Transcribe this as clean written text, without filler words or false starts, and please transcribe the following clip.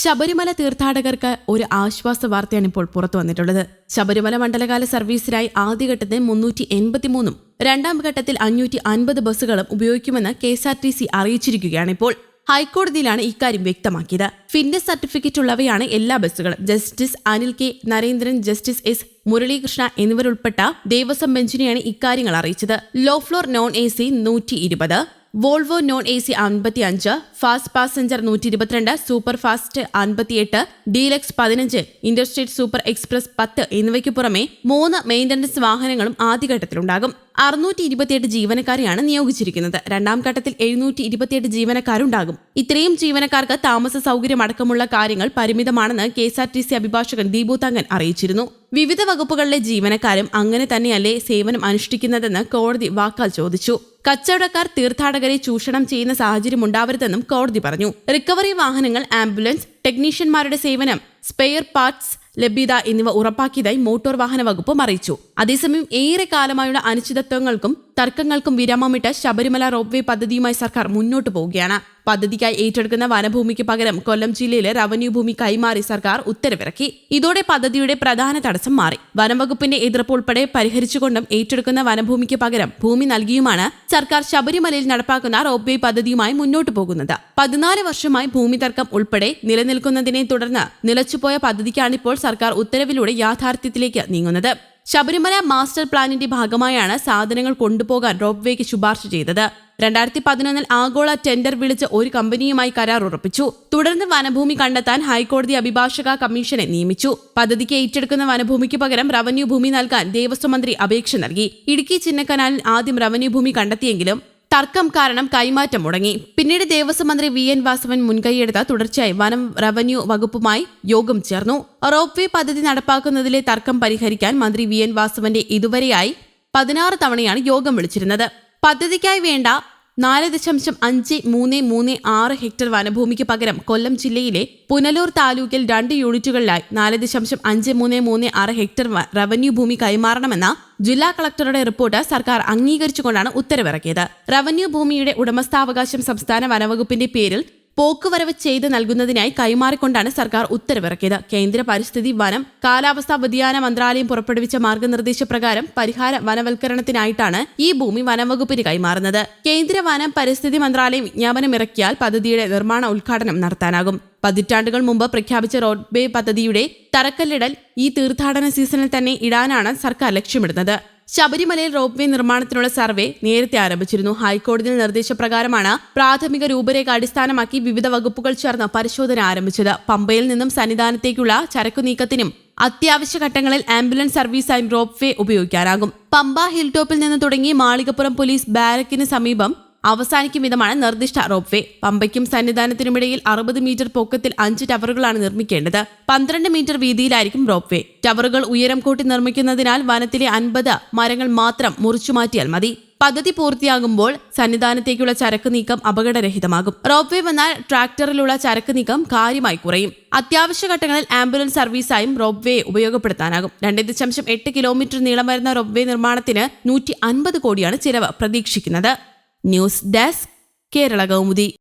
ശബരിമല തീർത്ഥാടകർക്ക് ഒരു ആശ്വാസ വാർത്തയാണ് ഇപ്പോൾ പുറത്തു വന്നിട്ടുള്ളത്. ശബരിമല മണ്ഡലകാല സർവീസിനായി ആദ്യഘട്ടത്തിൽ 383 രണ്ടാം ഘട്ടത്തിൽ 550 ബസ്സുകളും ഉപയോഗിക്കുമെന്ന് KSRTC അറിയിച്ചിരിക്കുകയാണ്. ഇപ്പോൾ ഹൈക്കോടതിയിലാണ് ഇക്കാര്യം വ്യക്തമാക്കിയത്. ഫിറ്റ്നസ് സർട്ടിഫിക്കറ്റ് ഉള്ളവയാണ് എല്ലാ ബസ്സുകളും. Justice Anil K Narendran, justice S Muralikrishna എന്നിവരുൾപ്പെട്ട ദേവസ്വം ബെഞ്ചിനെയാണ് ഇക്കാര്യങ്ങൾ അറിയിച്ചത്. Low floor non AC 120, Volvo non AC 55, fast passenger 122, super fast 58, deluxe 15, interstate super express 10 എന്നിവയ്ക്ക് പുറമെ 3 മെയിന്റനൻസ് വാഹനങ്ങളും ആദ്യഘട്ടത്തിലുണ്ടാകും. 628 ജീവനക്കാരെയാണ് നിയോഗിച്ചിരിക്കുന്നത്. രണ്ടാം ഘട്ടത്തിൽ 728 ജീവനക്കാരുണ്ടാകും. ഇത്രയും ജീവനക്കാർക്ക് താമസ സൗകര്യം അടക്കമുള്ള കാര്യങ്ങൾ പരിമിതമാണെന്ന് KSRTC അഭിഭാഷകൻ ദീപു തങ്കൻ അറിയിച്ചിരുന്നു. വിവിധ വകുപ്പുകളിലെ ജീവനക്കാരും അങ്ങനെ തന്നെയല്ലേ സേവനം അനുഷ്ഠിക്കുന്നതെന്ന് കോടതി വാക്കാൽ ചോദിച്ചു. കച്ചവടക്കാർ തീർത്ഥാടകരെ ചൂഷണം ചെയ്യുന്ന സാഹചര്യം ഉണ്ടാവരുതെന്നും കോടതി പറഞ്ഞു. റിക്കവറി വാഹനങ്ങൾ, ആംബുലൻസ് ടെക്നീഷ്യന്മാരുടെ സേവനം, സ്പെയർ പാർട്സ് ലഭ്യത എന്നിവ ഉറപ്പാക്കിയതായി മോട്ടോർ വാഹന വകുപ്പും അറിയിച്ചു. അതേസമയം ഏറെ കാലമായുള്ള അനിശ്ചിതത്വങ്ങൾക്കും തർക്കങ്ങൾക്കും വിരാമമിട്ട് ശബരിമല റോപ്വേ പദ്ധതിയുമായി സർക്കാർ മുന്നോട്ടു പോവുകയാണ്. പദ്ധതിക്കായി ഏറ്റെടുക്കുന്ന വനഭൂമിക്ക് പകരം കൊല്ലം ജില്ലയിലെ റവന്യൂ ഭൂമി കൈമാറി സർക്കാർ ഉത്തരവിറക്കി. ഇതോടെ പദ്ധതിയുടെ പ്രധാന തടസ്സം മാറി. വനംവകുപ്പിന്റെ എതിർപ്പ് ഉൾപ്പെടെ പരിഹരിച്ചുകൊണ്ടും ഏറ്റെടുക്കുന്ന വനഭൂമിക്ക് പകരം ഭൂമി നൽകിയുമാണ് സർക്കാർ ശബരിമലയിൽ നടപ്പാക്കുന്ന റോപ്വേ പദ്ധതിയുമായി മുന്നോട്ടു പോകുന്നത്. 14 വർഷമായി ഭൂമി തർക്കം ഉൾപ്പെടെ നിലനിൽക്കുന്നതിനെ തുടർന്ന് നിലച്ചുപോയ പദ്ധതിക്കാണിപ്പോൾ സർക്കാർ ഉത്തരവിലൂടെ യാഥാർത്ഥ്യത്തിലേക്ക് നീങ്ങുന്നത്. ശബരിമല മാസ്റ്റർ പ്ലാനിന്റെ ഭാഗമായാണ് സാധനങ്ങൾ കൊണ്ടുപോകാൻ റോപ്വേക്ക് ശുപാർശ ചെയ്തത്. 2011 ആഗോള ടെൻഡർ വിളിച്ച് ഒരു കമ്പനിയുമായി കരാർ ഉറപ്പിച്ചു. തുടർന്ന് വനഭൂമി കണ്ടെത്താൻ ഹൈക്കോടതി അഭിഭാഷക കമ്മീഷനെ നിയമിച്ചു. പദ്ധതിക്ക് ഏറ്റെടുക്കുന്ന വനഭൂമിക്ക് പകരം റവന്യൂ ഭൂമി നൽകാൻ ദേവസ്വം മന്ത്രി അപേക്ഷ നൽകി. ഇടുക്കി ചിന്നക്കനാലിൽ ആദ്യം റവന്യൂ ഭൂമി കണ്ടെത്തിയെങ്കിലും തർക്കം കാരണം കൈമാറ്റം മുടങ്ങി. പിന്നീട് ദേവസ്വം മന്ത്രി VN വാസവൻ മുൻകൈയെടുത്ത തുടർച്ചയായി വനം റവന്യൂ വകുപ്പുമായി യോഗം ചേർന്നു. റോപ്വേ പദ്ധതി നടപ്പാക്കുന്നതിലെ തർക്കം പരിഹരിക്കാൻ മന്ത്രി VN വാസവന്റെ ഇതുവരെയായി 16 തവണയാണ് യോഗം വിളിച്ചിരുന്നത്. പദ്ധതിക്കായി വേണ്ട 4.5336 ഹെക്ടർ വനഭൂമിക്ക് പകരം കൊല്ലം ജില്ലയിലെ പുനലൂർ താലൂക്കിൽ 2 യൂണിറ്റുകളിലായി 4.5336 ഹെക്ടർ റവന്യൂ ഭൂമി കൈമാറണമെന്ന ജില്ലാ കളക്ടറുടെ റിപ്പോർട്ട് സർക്കാർ അംഗീകരിച്ചുകൊണ്ടാണ് ഉത്തരവിറക്കിയത്. റവന്യൂ ഭൂമിയുടെ ഉടമസ്ഥാവകാശം സംസ്ഥാന വനവകുപ്പിന്റെ പേരിൽ പോക്കുവരവ് ചെയ്ത് നൽകുന്നതിനായി കൈമാറിക്കൊണ്ടാണ് സർക്കാർ ഉത്തരവിറക്കിയത്. കേന്ദ്ര പരിസ്ഥിതി, വനം, കാലാവസ്ഥാ വ്യതിയാന മന്ത്രാലയം പുറപ്പെടുവിച്ച മാർഗനിർദ്ദേശപ്രകാരം പരിഹാര വനവൽക്കരണത്തിനായിട്ടാണ് ഈ ഭൂമി വനംവകുപ്പിന് കൈമാറുന്നത്. കേന്ദ്ര വനം പരിസ്ഥിതി മന്ത്രാലയം വിജ്ഞാപനമിറക്കിയാൽ പദ്ധതിയുടെ നിർമ്മാണ ഉദ്ഘാടനം നടത്താനാകും. പതിറ്റാണ്ടുകൾ മുമ്പ് പ്രഖ്യാപിച്ച റോഡ്വേ പദ്ധതിയുടെ തറക്കല്ലിടൽ ഈ തീർത്ഥാടന സീസണിൽ തന്നെ ഇടാനാണ് സർക്കാർ ലക്ഷ്യമിടുന്നത്. ശബരിമലയിൽ റോപ്വേ നിർമ്മാണത്തിനുള്ള സർവേ നേരത്തെ ആരംഭിച്ചിരുന്നു. ഹൈക്കോടതി നിർദ്ദേശപ്രകാരമാണ് പ്രാഥമിക രൂപരേഖ അടിസ്ഥാനമാക്കി വിവിധ വകുപ്പുകൾ ചേർന്ന് പരിശോധന ആരംഭിച്ചത്. പമ്പയിൽ നിന്നും സന്നിധാനത്തേക്കുള്ള ചരക്കു നീക്കത്തിനും അത്യാവശ്യ ഘട്ടങ്ങളിൽ ആംബുലൻസ് സർവീസായും റോപ്വേ ഉപയോഗിക്കാനാകും. പമ്പ ഹിൽ ടോപ്പിൽ നിന്ന് തുടങ്ങി മാളികപ്പുറം പോലീസ് ബാരക്കിന് സമീപം അവസാനിക്കും വിധമാണ് നിർദ്ദിഷ്ട റോപ്വേ. പമ്പയ്ക്കും സന്നിധാനത്തിനുമിടയിൽ 60 മീറ്റർ പൊക്കത്തിൽ 5 ടവറുകളാണ് നിർമ്മിക്കേണ്ടത്. 12 മീറ്റർ വീതിയിലായിരിക്കും റോപ്വേ. ടവറുകൾ ഉയരം കൂട്ടി നിർമ്മിക്കുന്നതിനാൽ വനത്തിലെ 50 മരങ്ങൾ മാത്രം മുറിച്ചുമാറ്റിയാൽ മതി. പദ്ധതി പൂർത്തിയാകുമ്പോൾ സന്നിധാനത്തേക്കുള്ള ചരക്ക് നീക്കം അപകടരഹിതമാകും. റോപ്വേ വന്നാൽ ട്രാക്ടറിലുള്ള ചരക്ക് നീക്കം കാര്യമായി കുറയും. അത്യാവശ്യ ഘട്ടങ്ങളിൽ ആംബുലൻസ് സർവീസായും റോപ്വേ ഉപയോഗപ്പെടുത്താനാകും. 2.8 കിലോമീറ്റർ നീളം വരുന്ന റോപ്വേ നിർമ്മാണത്തിന് 150 കോടിയാണ് ചിലവ് പ്രതീക്ഷിക്കുന്നത്. News desk, Kerala Kaumudi.